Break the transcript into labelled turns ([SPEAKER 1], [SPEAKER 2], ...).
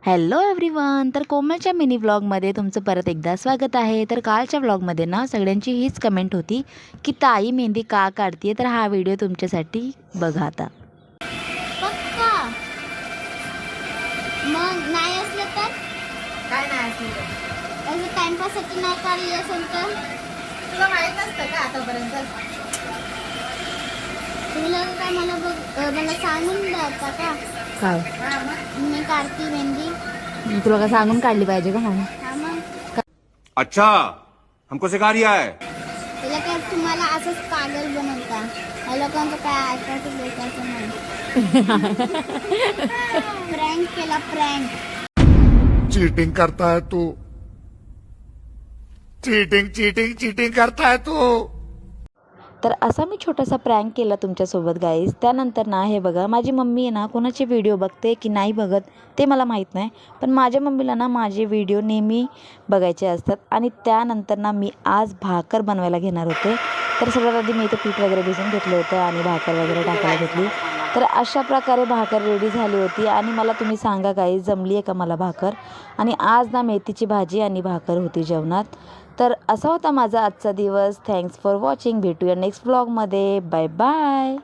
[SPEAKER 1] Hello everyone. तर कोमलच्या mini व्लॉगमध्ये तुमचं परत एकदा स्वागत आहे. तर कालच्या व्लॉगमध्ये ना सगळ्यांची हीच कमेंट होती की ताई मेहंदी का काढते. तर हा व्हिडिओ तुमच्यासाठी बघा आता.
[SPEAKER 2] पक्का मग नाही असलं तर
[SPEAKER 3] काय नाही असलं
[SPEAKER 2] असं टाइमपाससाठी नाही काढली असेल तर
[SPEAKER 3] तुला माहित नसतं का आतापर्यंत?
[SPEAKER 2] तुला काय मला सांगून द्यायचा का
[SPEAKER 1] काय
[SPEAKER 3] हा मग.
[SPEAKER 2] मी काढती मेहंदी.
[SPEAKER 1] तुला का सांगून काढली पाहिजे का म्हणून?
[SPEAKER 2] हा मग
[SPEAKER 4] अच्छा हमको सिखा रिया है.
[SPEAKER 2] तुला काय तुम्हाला असंच पागल बनवता. या लोकांचं काय ऐकायचं बोलायचं नाही. प्रँक केला प्रँक.
[SPEAKER 5] चीटिंग करता है तू. चीटिंग चीटिंग चीटिंग करता है तू.
[SPEAKER 1] तर असा मी छोटासा प्रँक केला तुमच्यासोबत गाईज. त्यानंतर ना हे बघा, माझी मम्मी आहे ना कोणाचे व्हिडिओ बघते की नाही बघत ते मला माहीत नाही, पण माझ्या मम्मीला ना माझे व्हिडिओ नेहमी बघायचे असतात. आणि त्यानंतर ना मी आज भाकर बनवायला घेणार होते. तर सगळ्यात आधी मी इथे पीठ वगैरे भिजून घेतलं होतं आणि भाकर वगैरे टाकायला घेतली. तर अशा प्रकारे भाकर रेडी झाली होती. आणि मला तुम्ही सांगा गाईज, जमली आहे का मला भाकर. आणि आज ना मेथीची भाजी आणि भाकर होती जेवणात. तर असा होता माझा आजचा दिवस. Thanks for watching. भेटूया नेक्स्ट व्लॉगमध्ये. Bye bye.